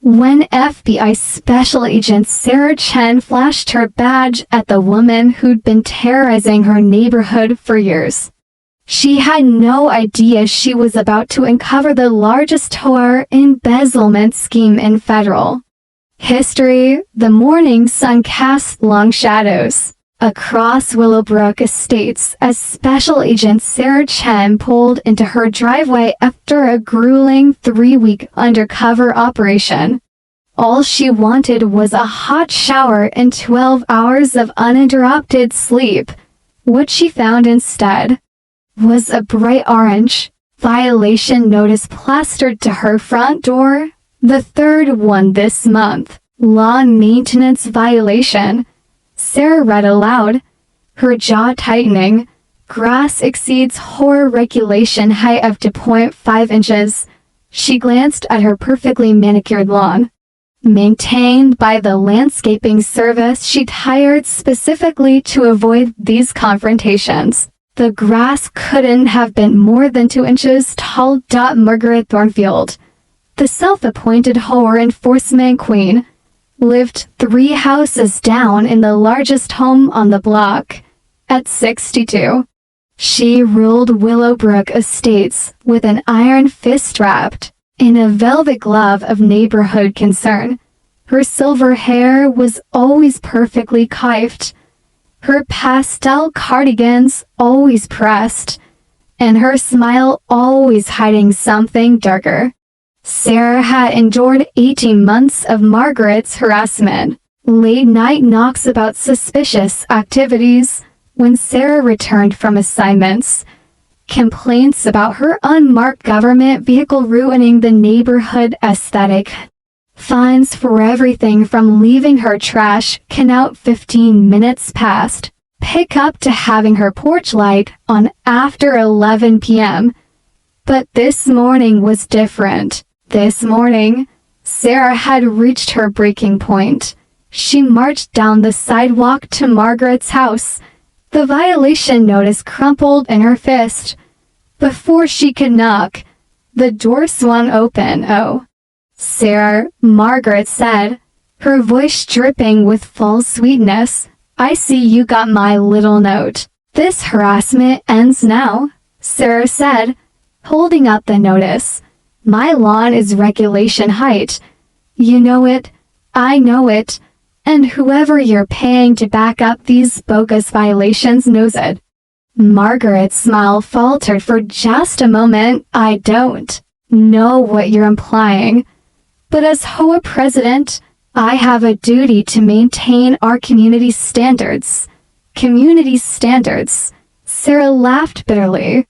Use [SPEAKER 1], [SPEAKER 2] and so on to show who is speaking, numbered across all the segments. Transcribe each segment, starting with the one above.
[SPEAKER 1] When FBI Special Agent Sarah Chen flashed her badge at the woman who'd been terrorizing her neighborhood for years, she had no idea she was about to uncover the largest HOA embezzlement scheme in federal history. The morning sun cast long shadows across Willowbrook Estates as Special Agent Sarah Chen pulled into her driveway after a grueling 3-week undercover operation. All she wanted was a hot shower and 12 hours of uninterrupted sleep. What she found instead was a bright orange violation notice plastered to her front door, the third one this month. Lawn maintenance violation, Sarah read aloud, her jaw tightening. Grass exceeds HOA regulation height of 2.5 inches. She glanced at her perfectly manicured lawn, maintained by the landscaping service she'd hired specifically to avoid these confrontations. The grass couldn't have been more than 2 inches tall. Margaret Thornfield, the self-appointed HOA enforcement queen, lived 3 houses down in the largest home on the block. At 62, she ruled Willowbrook Estates with an iron fist wrapped in a velvet glove of neighborhood concern. Her silver hair was always perfectly coiffed, her pastel cardigans always pressed, and her smile always hiding something darker. Sarah had endured 18 months of Margaret's harassment, late-night knocks about suspicious activities when Sarah returned from assignments, complaints about her unmarked government vehicle ruining the neighborhood aesthetic, fines for everything from leaving her trash can out 15 minutes past pickup to having her porch light on after 11 p.m. But this morning was different. This morning, Sarah had reached her breaking point. She marched down the sidewalk to Margaret's house, the violation notice crumpled in her fist. Before she could knock, the door swung open. "Oh, Sarah," Margaret said, her voice dripping with false sweetness. "I see you got my little note. This harassment ends now," Sarah said, holding up the notice. "My lawn is regulation height. You know it, I know it, and whoever you're paying to back up these bogus violations knows it." Margaret's smile faltered for just a moment. "I don't know what you're implying, but as HOA president, I have a duty to maintain our community standards." "Community standards?" Sarah laughed bitterly.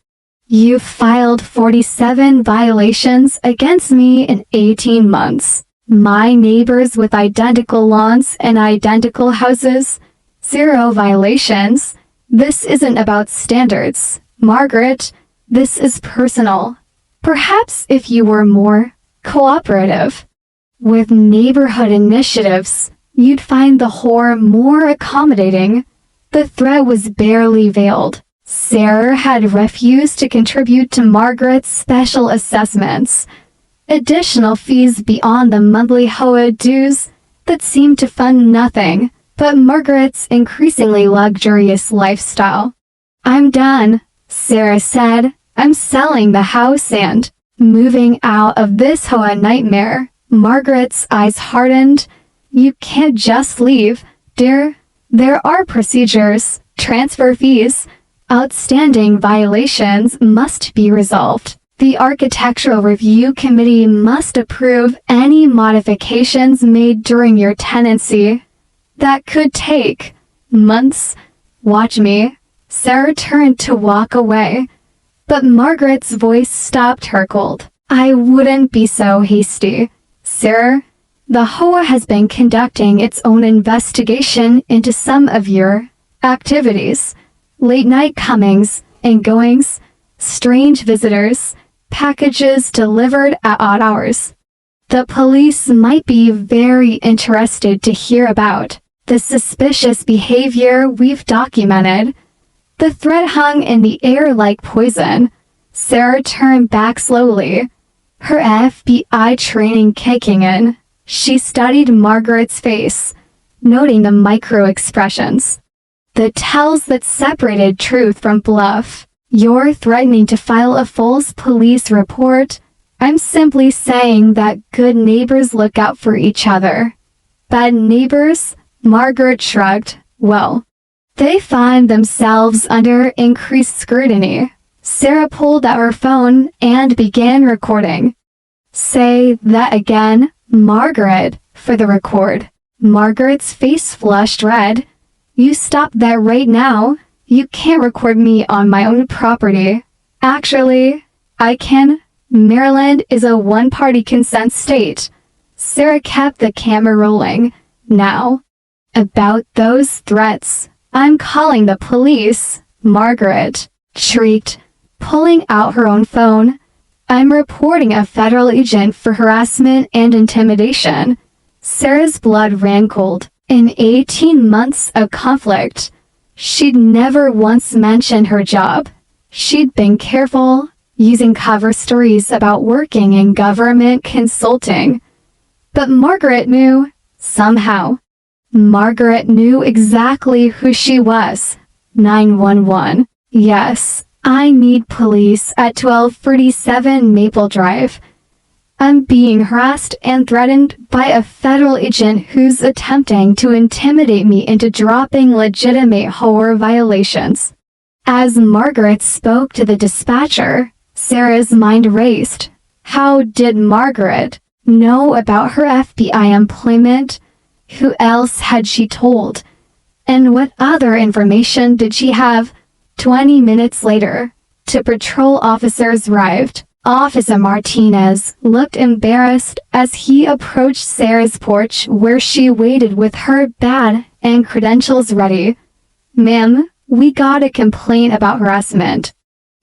[SPEAKER 1] "You filed 47 violations against me in 18 months. My neighbors with identical lawns and identical houses, 0 violations. This isn't about standards, Margaret. This is personal. Perhaps if you were more cooperative with neighborhood initiatives, you'd find the HOA more accommodating." The threat was barely veiled. Sarah had refused to contribute to Margaret's special assessments, additional fees beyond the monthly HOA dues that seemed to fund nothing but Margaret's increasingly luxurious lifestyle. "I'm done," Sarah said. "I'm selling the house and moving out of this HOA nightmare." Margaret's eyes hardened. "You can't just leave, dear. There are procedures, transfer fees. Outstanding violations must be resolved. The Architectural Review Committee must approve any modifications made during your tenancy. That could take months. Watch me." Sarah turned to walk away, but Margaret's voice stopped her cold. "I wouldn't be so hasty, Sarah. The HOA has been conducting its own investigation into some of your activities. Late-night comings and goings, strange visitors, packages delivered at odd hours. The police might be very interested to hear about the suspicious behavior we've documented." The threat hung in the air like poison. Sarah turned back slowly, her FBI training kicking in. She studied Margaret's face, noting the micro-expressions, the tells that separated truth from bluff. "You're threatening to file a false police report." "I'm simply saying that good neighbors look out for each other." "Bad neighbors?" Margaret shrugged. "Well, they find themselves under increased scrutiny." Sarah pulled out her phone and began recording. "Say that again, Margaret," for the record. Margaret's face flushed red. "You stop that right now. You can't record me on my own property." "Actually, I can. Maryland is a one-party consent state." Sarah kept the camera rolling. "Now, about those threats, I'm calling the police," Margaret shrieked, pulling out her own phone. "I'm reporting a federal agent for harassment and intimidation." Sarah's blood ran cold. In 18 months of conflict, she'd never once mentioned her job. She'd been careful, using cover stories about working in government consulting. But Margaret knew, somehow. Margaret knew exactly who she was. 911. "Yes, I need police at 1247 Maple Drive. I'm being harassed and threatened by a federal agent who's attempting to intimidate me into dropping legitimate HOA violations." As Margaret spoke to the dispatcher, Sarah's mind raced. How did Margaret know about her FBI employment? Who else had she told? And what other information did she have? 20 minutes later, two patrol officers arrived. Officer Martinez looked embarrassed as he approached Sarah's porch where she waited with her badge and credentials ready. "Ma'am, we got a complaint about harassment."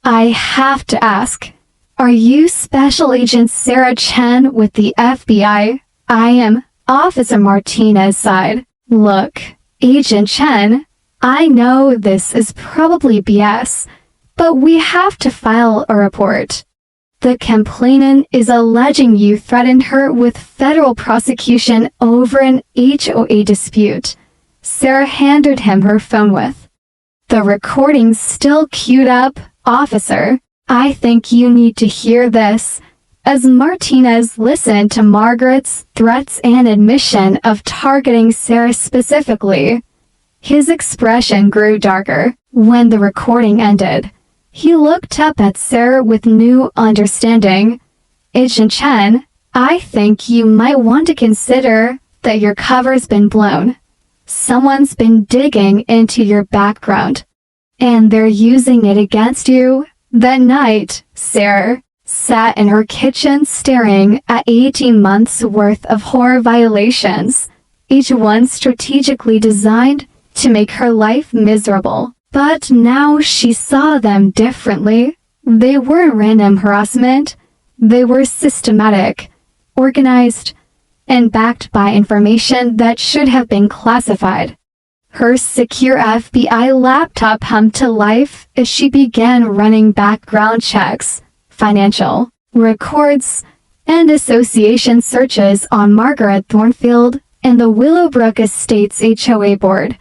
[SPEAKER 1] "I have to ask, are you Special Agent Sarah Chen with the FBI?" "I am," Officer Martinez sighed. "Look, Agent Chen, I know this is probably BS, but we have to file a report. The complainant is alleging you threatened her with federal prosecution over an HOA dispute." Sarah handed him her phone with. "The recording's still queued up, officer. I think you need to hear this." As Martinez listened to Margaret's threats and admission of targeting Sarah specifically, his expression grew darker. When the recording ended, he looked up at Sarah with new understanding. "Agent Chen, I think you might want to consider that your cover's been blown. Someone's been digging into your background, and they're using it against you." That night, Sarah sat in her kitchen staring at 18 months' worth of HOA violations, each one strategically designed to make her life miserable. But now she saw them differently. They weren't random harassment. They were systematic, organized, and backed by information that should have been classified. Her secure FBI laptop hummed to life as she began running background checks, financial records, and association searches on Margaret Thornfield and the Willowbrook Estates HOA board.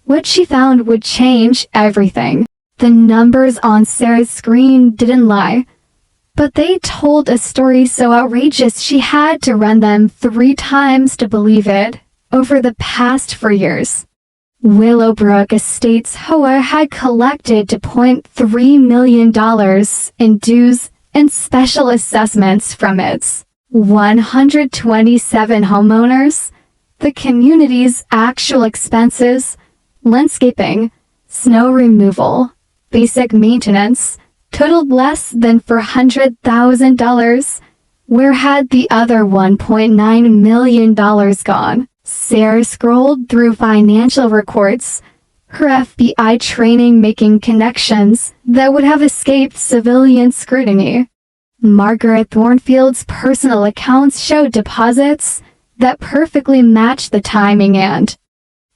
[SPEAKER 1] What she found would change everything. The numbers on Sarah's screen didn't lie, but they told a story so outrageous she had to run them 3 times to believe it. Over the past 4 years, Willowbrook Estates HOA had collected $2.3 million in dues and special assessments from its 127 homeowners. The community's actual expenses, landscaping, snow removal, basic maintenance, totaled less than $400,000. Where had the other $1.9 million gone? Sarah scrolled through financial reports, her FBI training making connections that would have escaped civilian scrutiny. Margaret Thornfield's personal accounts showed deposits that perfectly matched the timing and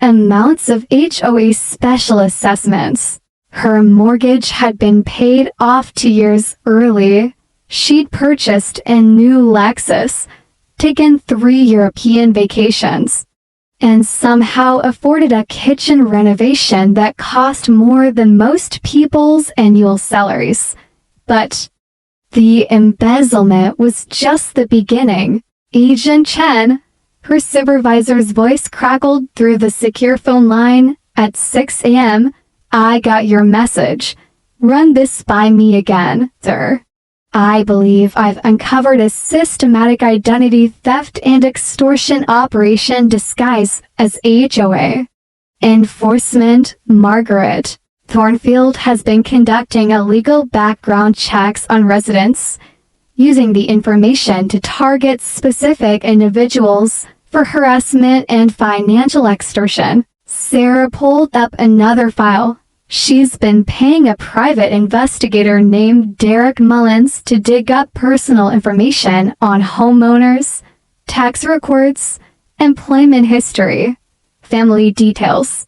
[SPEAKER 1] amounts of HOA special assessments. Her mortgage had been paid off 2 years early. She'd purchased a new Lexus, taken 3 European vacations, and somehow afforded a kitchen renovation that cost more than most people's annual salaries. But the embezzlement was just the beginning. Agent Chen, her supervisor's voice crackled through the secure phone line at 6 a.m. "I got your message. Run this by me again, sir. I believe I've uncovered a systematic identity theft and extortion operation disguised as HOA enforcement. Margaret Thornfield has been conducting illegal background checks on residents, using the information to target specific individuals for harassment and financial extortion." Sarah pulled up another file. She's been paying a private investigator named Derek Mullins to dig up personal information on homeowners, tax records, employment history, family details,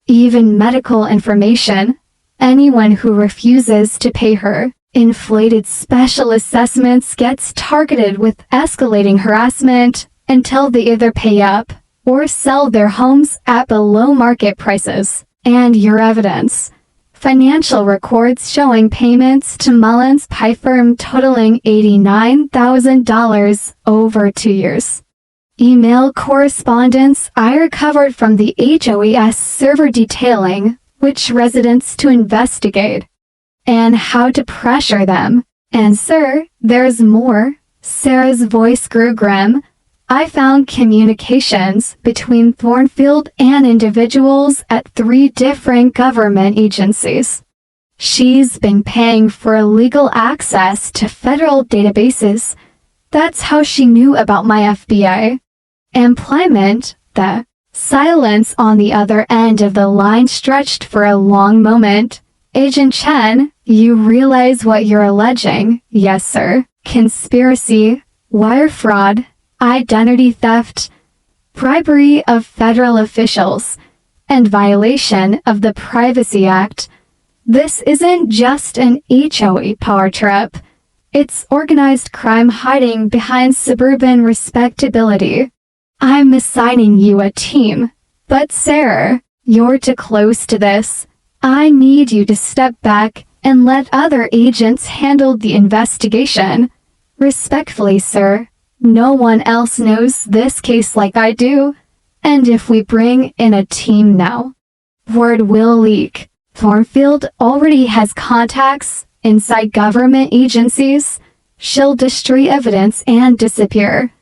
[SPEAKER 1] even medical information. Anyone who refuses to pay her inflated special assessments gets targeted with escalating harassment until they either pay up or sell their homes at below market prices. And your evidence: financial records showing payments to Mullins' pie firm totaling $89,000 over 2 years. Email correspondence I recovered from the HOA's server detailing which residents to investigate and how to pressure them. And sir, there's more. Sarah's voice grew grim. I found communications between Thornfield and individuals at 3 different government agencies. She's been paying for legal access to federal databases. That's how she knew about my FBI employment. The silence on the other end of the line stretched for a long moment. Agent Chen, you realize what you're alleging? Yes, sir. Conspiracy, wire fraud, identity theft, bribery of federal officials, and violation of the Privacy Act. This isn't just an HOA power trip. It's organized crime hiding behind suburban respectability. I'm assigning you a team. But Sarah, you're too close to this. I need you to step back and let other agents handle the investigation. Respectfully, sir. No one else knows this case like I do, and if we bring in a team now, word will leak. Thornfield already has contacts inside government agencies. She'll destroy evidence and disappear.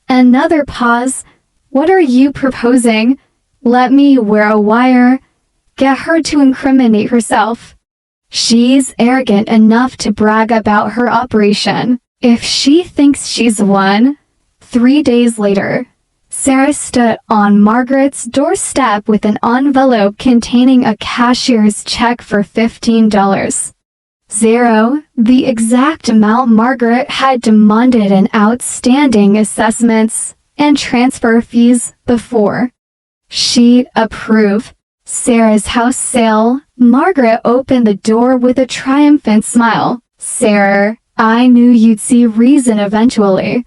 [SPEAKER 1] Another pause. What are you proposing? Let me wear a wire. Get her to incriminate herself. She's arrogant enough to brag about her operation. If she thinks she's won. 3 days later, Sarah stood on Margaret's doorstep with an envelope containing a cashier's check for $15. The exact amount Margaret had demanded in outstanding assessments and transfer fees before she'd approve Sarah's house sale. Margaret opened the door with a triumphant smile. Sarah, I knew you'd see reason eventually.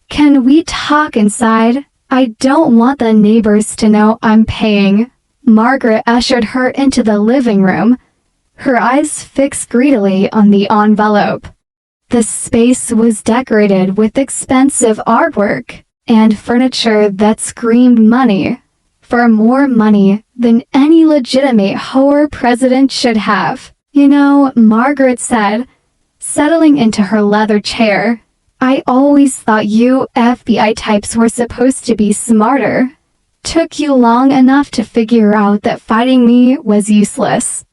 [SPEAKER 1] Can we talk inside? I don't want the neighbors to know I'm paying. Margaret ushered her into the living room, her eyes fixed greedily on the envelope. The space was decorated with expensive artwork and furniture that screamed money, for more money than any legitimate HOA president should have. You know, Margaret said, settling into her leather chair, I always thought you FBI types were supposed to be smarter. Took you long enough to figure out that fighting me was useless.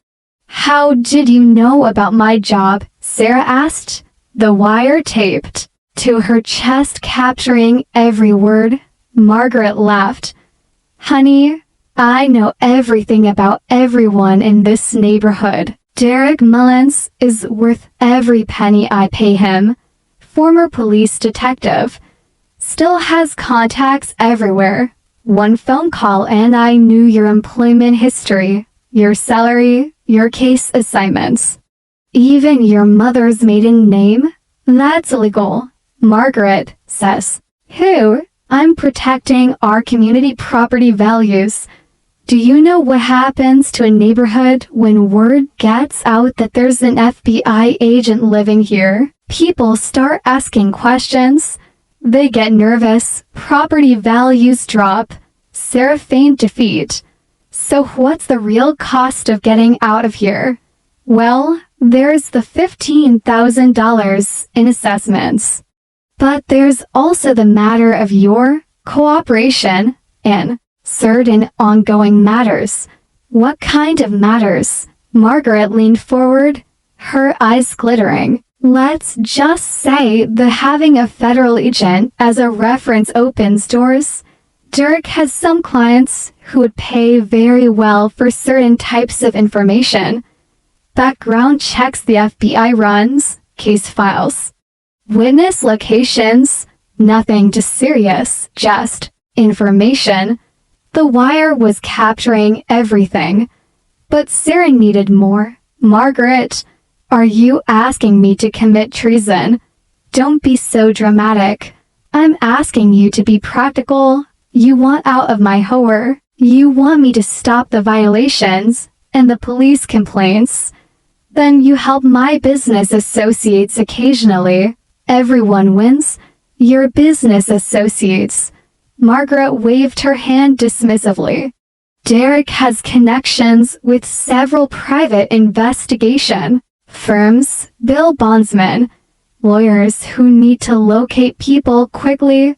[SPEAKER 1] How did you know about my job? Sarah asked, the wire taped to her chest capturing every word. Margaret laughed. Honey, I know everything about everyone in this neighborhood. Derek Mullins is worth every penny I pay him. Former police detective. Still has contacts everywhere. One phone call and I knew your employment history, your salary, your case assignments. Even your mother's maiden name? That's illegal, Margaret says. Who? I'm protecting our community property values. Do you know what happens to a neighborhood when word gets out that there's an FBI agent living here? People start asking questions. They get nervous. Property values drop. Sarah feigned defeat. So what's the real cost of getting out of here? Well, there's the $15,000 in assessments. But there's also the matter of your cooperation in certain ongoing matters. What kind of matters? Margaret leaned forward, her eyes glittering. Let's just say that having a federal agent as a reference opens doors. Derek has some clients who would pay very well for certain types of information. Background checks the FBI runs, case files. Witness locations, nothing too serious, just information. The wire was capturing everything. But Sarah needed more. Margaret, are you asking me to commit treason? Don't be so dramatic. I'm asking you to be practical. You want out of my HOA. You want me to stop the violations and the police complaints. Then you help my business associates occasionally. Everyone wins. Your business associates. Margaret waved her hand dismissively. Derek has connections with several private investigation firms, bail bondsmen, lawyers who need to locate people quickly.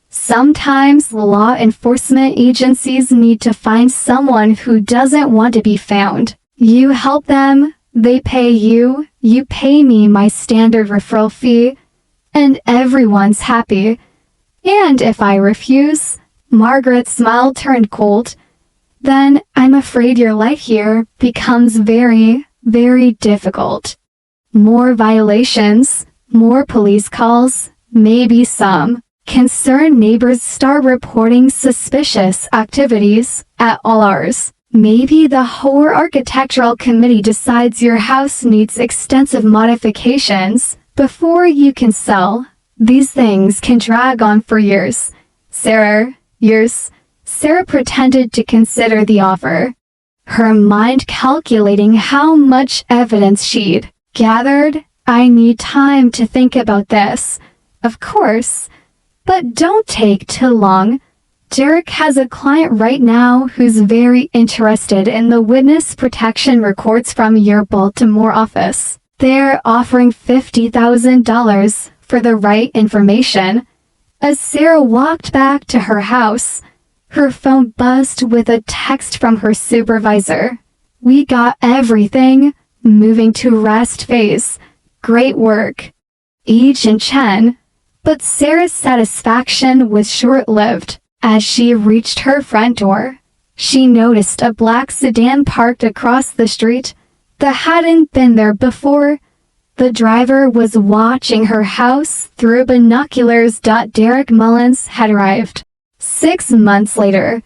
[SPEAKER 1] Sometimes law enforcement agencies need to find someone who doesn't want to be found. You help them, they pay you, you pay me my standard referral fee, and everyone's happy. And if I refuse, Margaret's smile turned cold, then I'm afraid your life here becomes very, very difficult. More violations, more police calls, maybe some concerned neighbors start reporting suspicious activities at all hours. Maybe the HOA Architectural Committee decides your house needs extensive modifications before you can sell. These things can drag on for years. Years. Sarah pretended to consider the offer, her mind calculating how much evidence she'd gathered. I need time to think about this. Of course. But don't take too long. Derek has a client right now who's very interested in the witness protection records from your Baltimore office. They're offering $50,000 for the right information. As Sarah walked back to her house, her phone buzzed with a text from her supervisor. We got everything. Moving to rest phase. Great work. Agent Chen. But Sarah's satisfaction was short-lived. As she reached her front door, she noticed a black sedan parked across the street that hadn't been there before. The driver was watching her house through binoculars. Derek Mullins had arrived. 6 months later,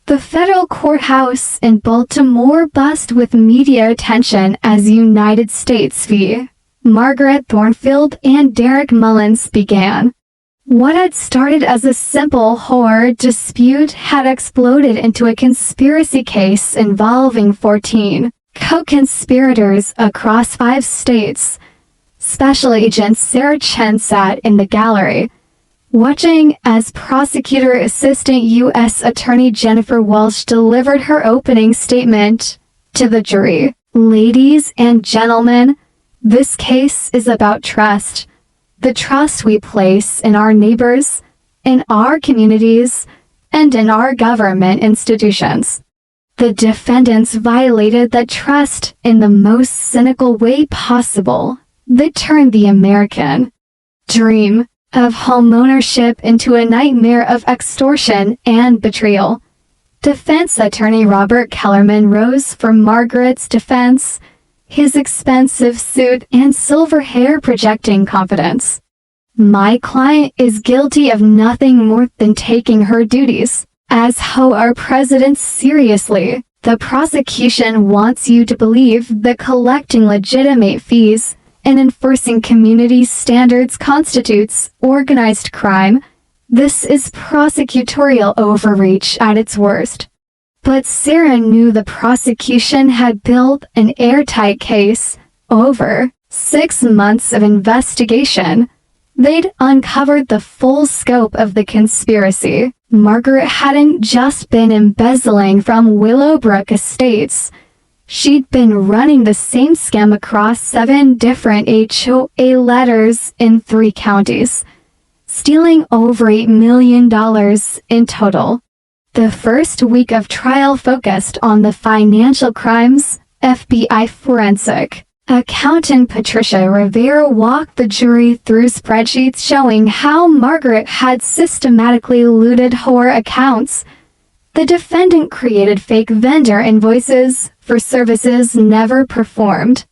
[SPEAKER 1] the federal courthouse in Baltimore buzzed with media attention as United States v. Margaret Thornfield and Derek Mullins began. What had started as a simple HOA dispute had exploded into a conspiracy case involving 14 co-conspirators across 5 states. Special Agent Sarah Chen sat in the gallery, watching as Prosecutor Assistant U.S. Attorney Jennifer Walsh delivered her opening statement to the jury. Ladies and gentlemen, this case is about trust. The trust we place in our neighbors, in our communities, and in our government institutions. The defendants violated that trust in the most cynical way possible. They turned the American dream of homeownership into a nightmare of extortion and betrayal. Defense attorney Robert Kellerman rose for Margaret's defense, his expensive suit and silver hair projecting confidence. My client is guilty of nothing more than taking her duties as HOA president seriously. The prosecution wants you to believe that collecting legitimate fees and enforcing community standards constitutes organized crime. This is prosecutorial overreach at its worst. But Sarah knew the prosecution had built an airtight case. Over 6 months of investigation, they'd uncovered the full scope of the conspiracy. Margaret hadn't just been embezzling from Willowbrook Estates. She'd been running the same scam across 7 different HOA letters in 3 counties, stealing over $8 million in total. The first week of trial focused on the financial crimes. FBI forensic accountant Patricia Rivera walked the jury through spreadsheets showing how Margaret had systematically looted HOA accounts. The defendant created fake vendor invoices for services never performed.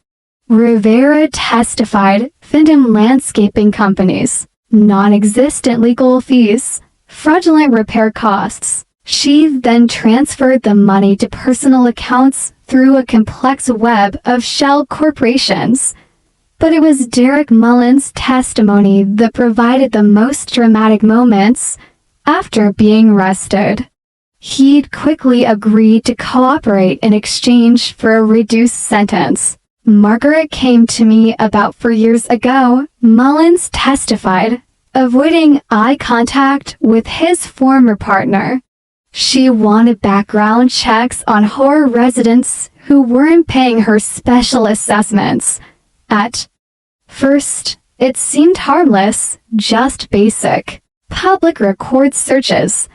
[SPEAKER 1] Rivera testified, Findham landscaping companies, non-existent legal fees, fraudulent repair costs. She then transferred the money to personal accounts through a complex web of shell corporations. But it was Derek Mullins' testimony that provided the most dramatic moments. After being arrested, he'd quickly agreed to cooperate in exchange for a reduced sentence. Margaret came to me about 4 years ago, Mullins testified, avoiding eye contact with his former partner. She wanted background checks on HOA residents who weren't paying her special assessments. At first, it seemed harmless, just basic public record searches.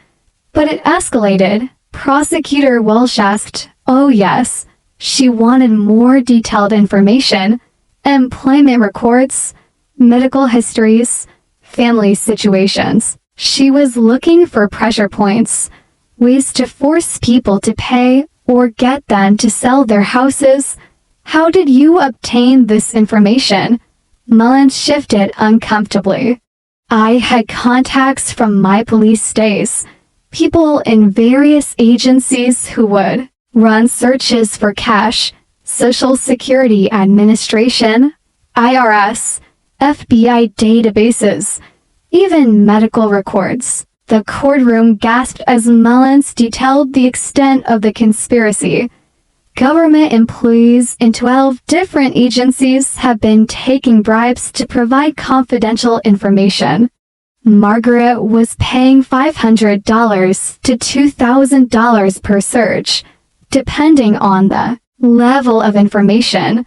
[SPEAKER 1] But it escalated. Prosecutor Welsh asked, oh yes, she wanted more detailed information, employment records, medical histories, family situations. She was looking for pressure points, ways to force people to pay or get them to sell their houses. How did you obtain this information? Mullins shifted uncomfortably. I had contacts from my police days, people in various agencies who would run searches for cash, Social Security Administration, IRS, FBI databases, even medical records. The courtroom gasped as Mullins detailed the extent of the conspiracy. Government employees in 12 different agencies have been taking bribes to provide confidential information. Margaret was paying $500 to $2,000 per search, depending on the level of information.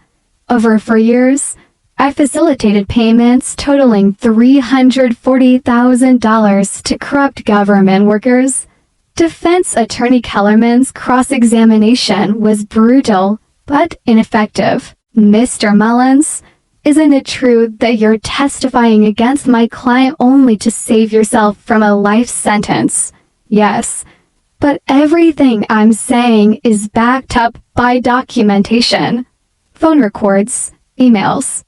[SPEAKER 1] Over 4 years, I facilitated payments totaling $340,000 to corrupt government workers. Defense attorney Kellerman's cross-examination was brutal, but ineffective. Mr. Mullins, isn't it true that you're testifying against my client only to save yourself from a life sentence? Yes, but everything I'm saying is backed up by documentation. Phone records, emails,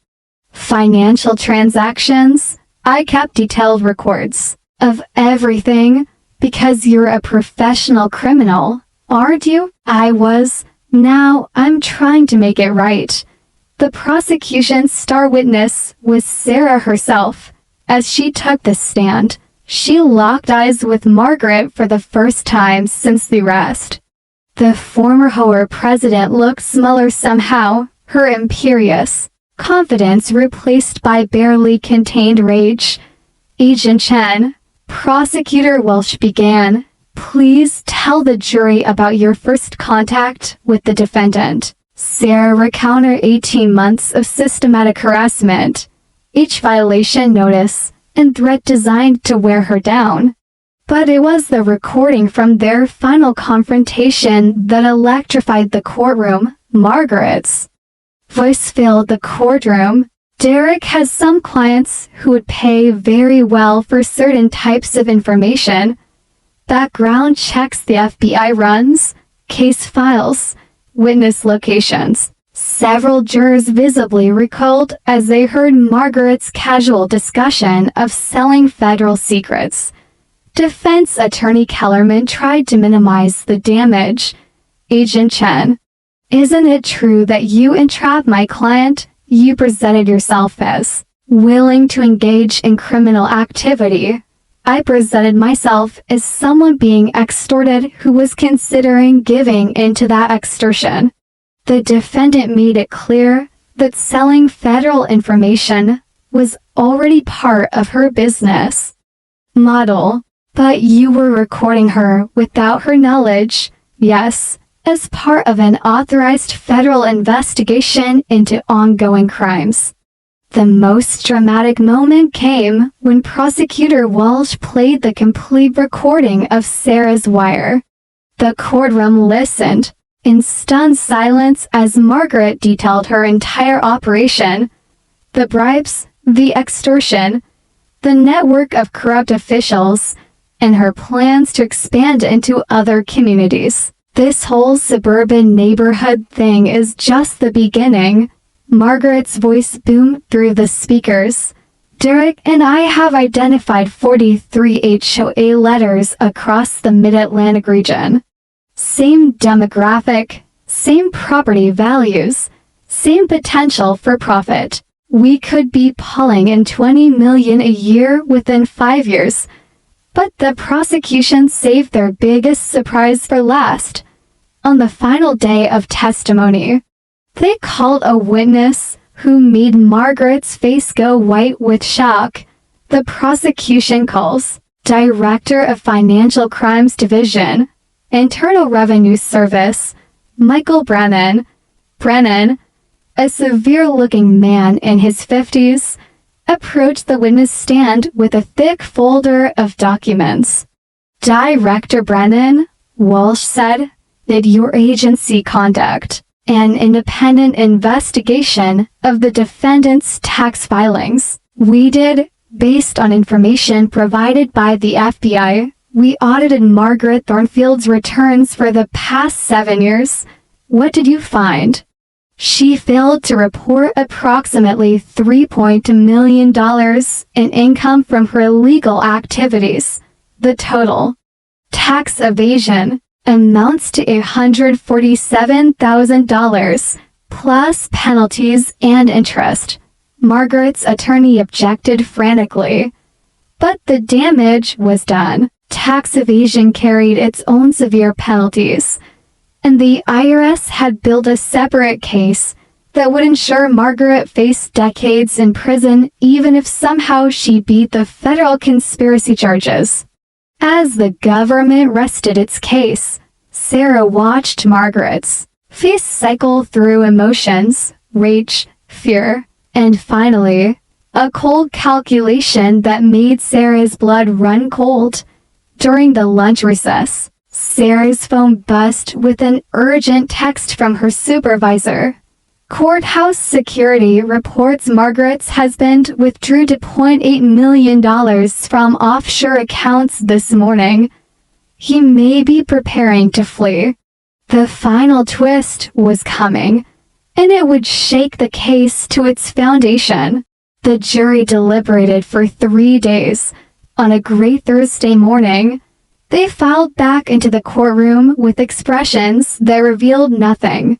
[SPEAKER 1] financial transactions. I kept detailed records of everything because you're a professional criminal, aren't you? I was. Now I'm trying to make it right. The prosecution's star witness was Sarah herself. As she took the stand, she locked eyes with Margaret for the first time since the arrest. The former HOA president looked smaller somehow, her imperious confidence replaced by barely contained rage. Agent Chen, Prosecutor Welsh began, please tell the jury about your first contact with the defendant. Sarah recounted 18 months of systematic harassment, each violation notice and threat designed to wear her down. But it was the recording from their final confrontation that electrified the courtroom. Margaret's voice filled the courtroom. Derek has some clients who would pay very well for certain types of information. Background checks the FBI runs, case files, witness locations. Several jurors visibly recoiled as they heard Margaret's casual discussion of selling federal secrets. Defense attorney Kellerman tried to minimize the damage. Agent Chen, isn't it true that you entrapped my client? You presented yourself as willing to engage in criminal activity. I presented myself as someone being extorted who was considering giving into that extortion. The defendant made it clear that selling federal information was already part of her business model. But you were recording her without her knowledge, yes, as part of an authorized federal investigation into ongoing crimes. The most dramatic moment came when Prosecutor Walsh played the complete recording of Sarah's wire. The courtroom listened in stunned silence as Margaret detailed her entire operation: the bribes, the extortion, the network of corrupt officials, and her plans to expand into other communities. This whole suburban neighborhood thing is just the beginning. Margaret's voice boomed through the speakers. Derek and I have identified 43 HOA letters across the Mid-Atlantic region. Same demographic, same property values, same potential for profit. We could be pulling in $20 million a year within 5 years. But the prosecution saved their biggest surprise for last. On the final day of testimony, they called a witness who made Margaret's face go white with shock. The prosecution calls Director of Financial Crimes Division, Internal Revenue Service, Michael Brennan. Brennan, a severe-looking man in his 50s, approached the witness stand with a thick folder of documents. Director Brennan, Walsh said, did your agency conduct an independent investigation of the defendant's tax filings? We did, based on information provided by the FBI. We audited Margaret Thornfield's returns for the past 7 years. What did you find? She failed to report approximately $3.2 million in income from her illegal activities. The total tax evasion amounts to $147,000, plus penalties and interest. Margaret's attorney objected frantically. But the damage was done. Tax evasion carried its own severe penalties, and the IRS had built a separate case that would ensure Margaret faced decades in prison even if somehow she beat the federal conspiracy charges. As the government rested its case, Sarah watched Margaret's face cycle through emotions, rage, fear, and finally, a cold calculation that made Sarah's blood run cold. During the lunch recess, Sarah's phone buzzed with an urgent text from her supervisor. Courthouse security reports Margaret's husband withdrew $2.8 million from offshore accounts this morning. He may be preparing to flee. The final twist was coming, and it would shake the case to its foundation. The jury deliberated for 3 days. On a gray Thursday morning, they filed back into the courtroom with expressions that revealed nothing.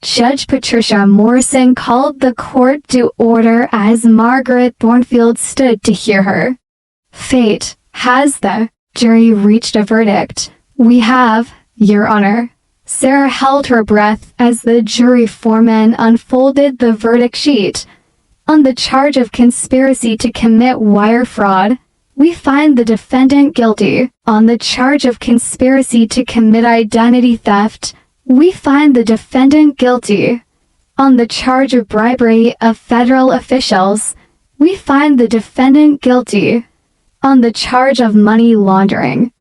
[SPEAKER 1] Judge Patricia Morrison called the court to order as Margaret Thornfield stood to hear her. Fate has the jury reached a verdict. We have, Your Honor. Sarah held her breath as the jury foreman unfolded the verdict sheet. On the charge of conspiracy to commit wire fraud, we find the defendant guilty. On the charge of conspiracy to commit identity theft, we find the defendant guilty. On the charge of bribery of federal officials, we find the defendant guilty. On the charge of money laundering,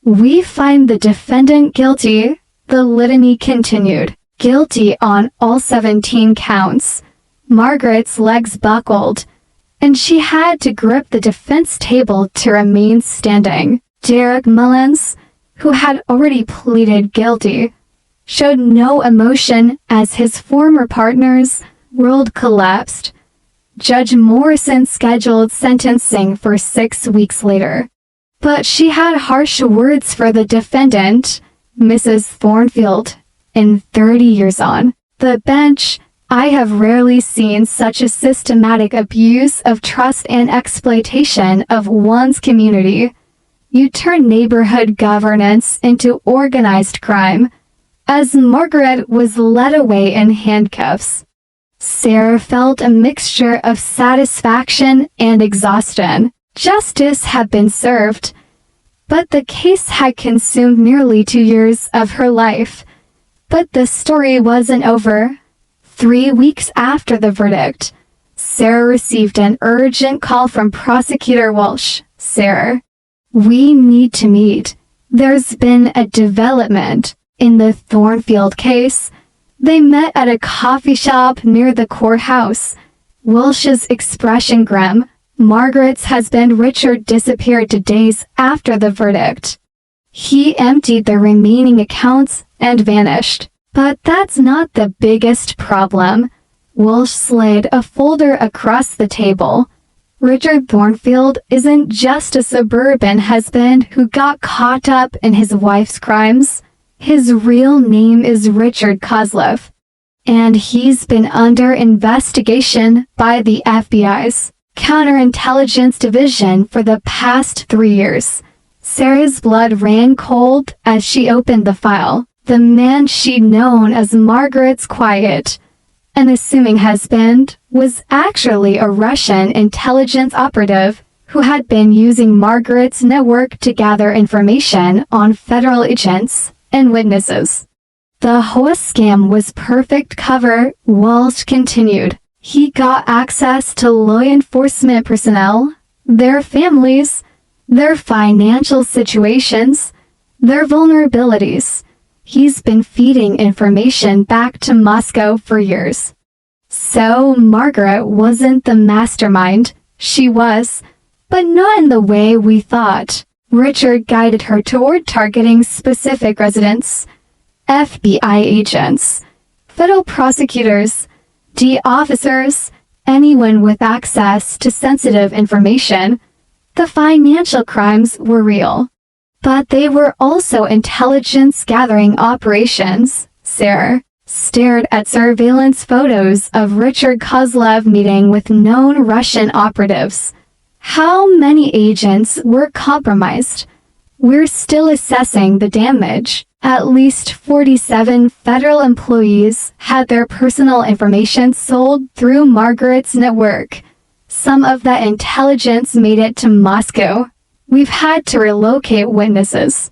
[SPEAKER 1] we find the defendant guilty. The litany continued. Guilty on all 17 counts. Margaret's legs buckled, and she had to grip the defense table to remain standing. Derek Mullins, who had already pleaded guilty, showed no emotion as his former partner's world collapsed. Judge Morrison scheduled sentencing for 6 weeks later. But she had harsh words for the defendant, Mrs. Thornfield. In 30 years on the bench, I have rarely seen such a systematic abuse of trust and exploitation of one's community. You turn neighborhood governance into organized crime. As Margaret was led away in handcuffs, Sarah felt a mixture of satisfaction and exhaustion. Justice had been served, but the case had consumed nearly 2 years of her life. But the story wasn't over. 3 weeks after the verdict, Sarah received an urgent call from Prosecutor Walsh. "Sarah, we need to meet. There's been a development in the Thornfield case." They met at a coffee shop near the courthouse. Walsh's expression grim. Margaret's husband Richard disappeared 2 days after the verdict. He emptied the remaining accounts and vanished. But that's not the biggest problem. Walsh slid a folder across the table. Richard Thornfield isn't just a suburban husband who got caught up in his wife's crimes. His real name is Richard Kozlov, and he's been under investigation by the FBI's Counterintelligence Division for the past 3 years. Sarah's blood ran cold as she opened the file. The man she'd known as Margaret's quiet, unassuming husband was actually a Russian intelligence operative who had been using Margaret's network to gather information on federal agents and witnesses. The HOA scam was perfect cover. Walsh continued. He got access to law enforcement personnel, their families, their financial situations, their vulnerabilities. He's been feeding information back to Moscow for years. So Margaret wasn't the mastermind. She was, but not in the way we thought. Richard guided her toward targeting specific residents, FBI agents, federal prosecutors, D officers, anyone with access to sensitive information. The financial crimes were real, but they were also intelligence-gathering operations. Sarah stared at surveillance photos of Richard Kozlov meeting with known Russian operatives. How many agents were compromised? We're still assessing the damage. At least 47 federal employees had their personal information sold through Margaret's network. Some of that intelligence made it to Moscow. We've had to relocate witnesses,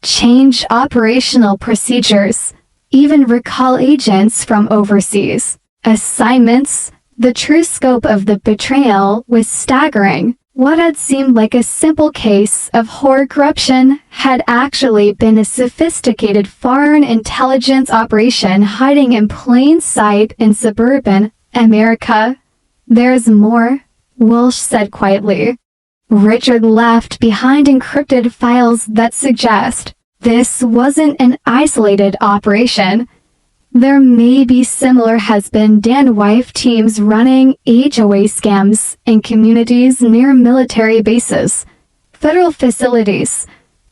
[SPEAKER 1] change operational procedures, even recall agents from overseas assignments. The true scope of the betrayal was staggering. What had seemed like a simple case of horror corruption had actually been a sophisticated foreign intelligence operation hiding in plain sight in suburban America. "There's more," Walsh said quietly. Richard left behind encrypted files that suggest this wasn't an isolated operation. There may be similar husband-and-wife teams running HOA scams in communities near military bases, federal facilities,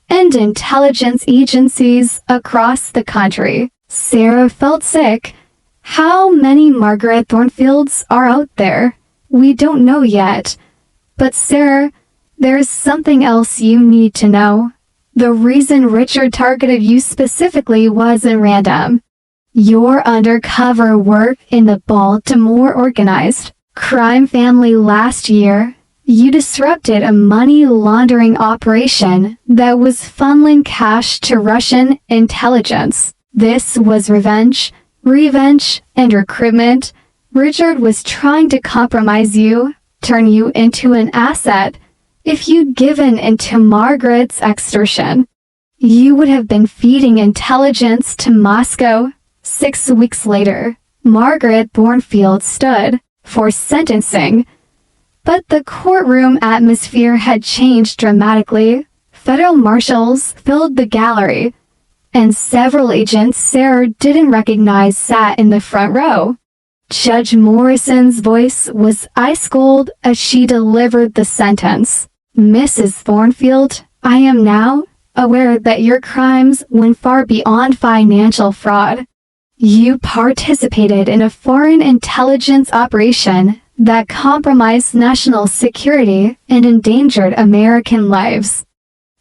[SPEAKER 1] and intelligence agencies across the country. Sarah felt sick. How many Margaret Thornfields are out there? We don't know yet. But Sarah, there's something else you need to know. The reason Richard targeted you specifically wasn't random. Your undercover work in the Baltimore organized crime family last year, you disrupted a money laundering operation that was funneling cash to Russian intelligence. This was revenge, and recruitment. Richard was trying to compromise you, turn you into an asset. If you'd given into Margaret's extortion, you would have been feeding intelligence to Moscow. 6 weeks later, Margaret Thornfield stood for sentencing. But the courtroom atmosphere had changed dramatically. Federal marshals filled the gallery, and several agents Sarah didn't recognize sat in the front row. Judge Morrison's voice was ice-cold as she delivered the sentence. "Mrs. Thornfield, I am now aware that your crimes went far beyond financial fraud. You participated in a foreign intelligence operation that compromised national security and endangered American lives.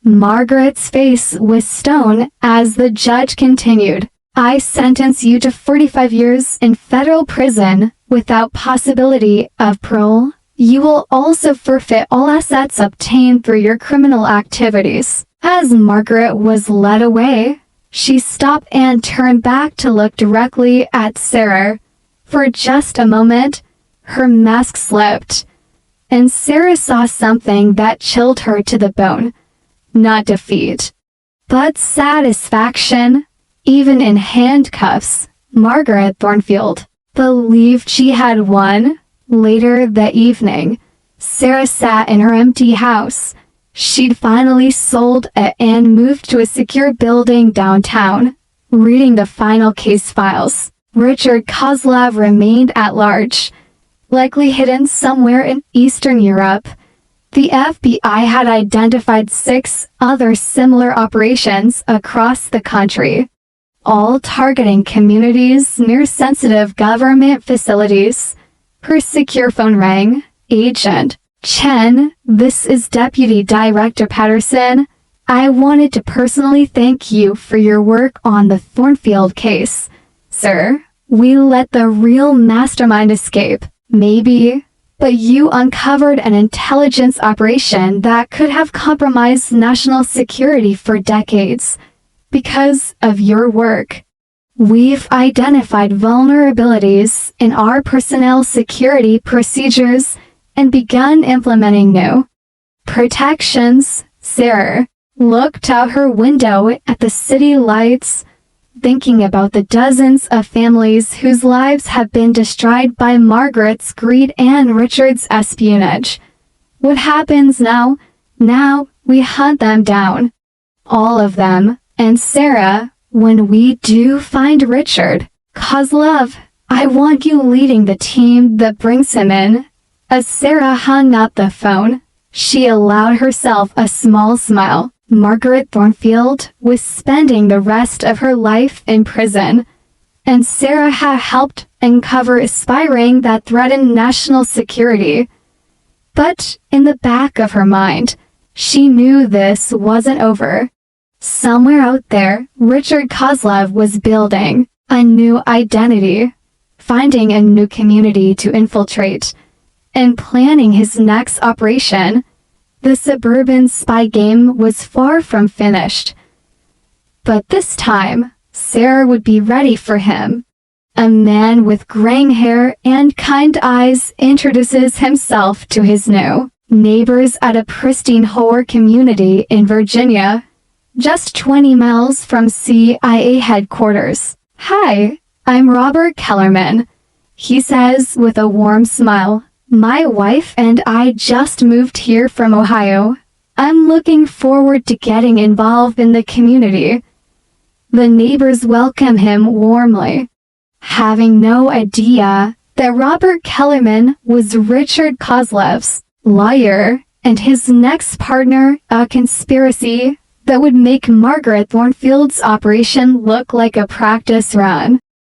[SPEAKER 1] Margaret's face was stone as the judge continued. I sentence you to 45 years in federal prison without possibility of parole. You will also forfeit all assets obtained through your criminal activities. As Margaret was led away, she stopped and turned back to look directly at Sarah. For just a moment, her mask slipped, and Sarah saw something that chilled her to the bone. Not defeat, but satisfaction. Even in handcuffs, Margaret Thornfield believed she had won. Later that evening, Sarah sat in her empty house. She'd finally sold it and moved to a secure building downtown. Reading the final case files, Richard Kozlov remained at large, likely hidden somewhere in Eastern Europe. The FBI had identified 6 other similar operations across the country, all targeting communities near sensitive government facilities. Her secure phone rang. Agent Chen, this is Deputy Director Patterson. I wanted to personally thank you for your work on the Thornfield case. Sir, we let the real mastermind escape, maybe, but you uncovered an intelligence operation that could have compromised national security for decades. Because of your work, we've identified vulnerabilities in our personnel security procedures and begun implementing new protections. Sarah looked out her window at the city lights, thinking about the dozens of families whose lives have been destroyed by Margaret's greed and Richard's espionage. What happens now? Now we hunt them down. All of them. And Sarah, when we do find Richard Kozlov, I want you leading the team that brings him in. As Sarah hung up the phone, she allowed herself a small smile. Margaret Thornfield was spending the rest of her life in prison, and Sarah had helped uncover a spy ring that threatened national security. But in the back of her mind, she knew this wasn't over. Somewhere out there, Richard Kozlov was building a new identity, finding a new community to infiltrate, and planning his next operation. The Suburban spy game was far from finished. But this time, Sarah would be ready for him. A man with graying hair and kind eyes introduces himself to his new neighbors at a pristine HOA community in Virginia, just 20 miles from CIA headquarters. Hi, I'm Robert Kellerman, he says with a warm smile. My wife and I just moved here from Ohio. I'm looking forward to getting involved in the community. The neighbors welcome him warmly, having no idea that Robert Kellerman was Richard Kozlov's lawyer and his next partner, a conspiracy that would make Margaret Thornfield's operation look like a practice run.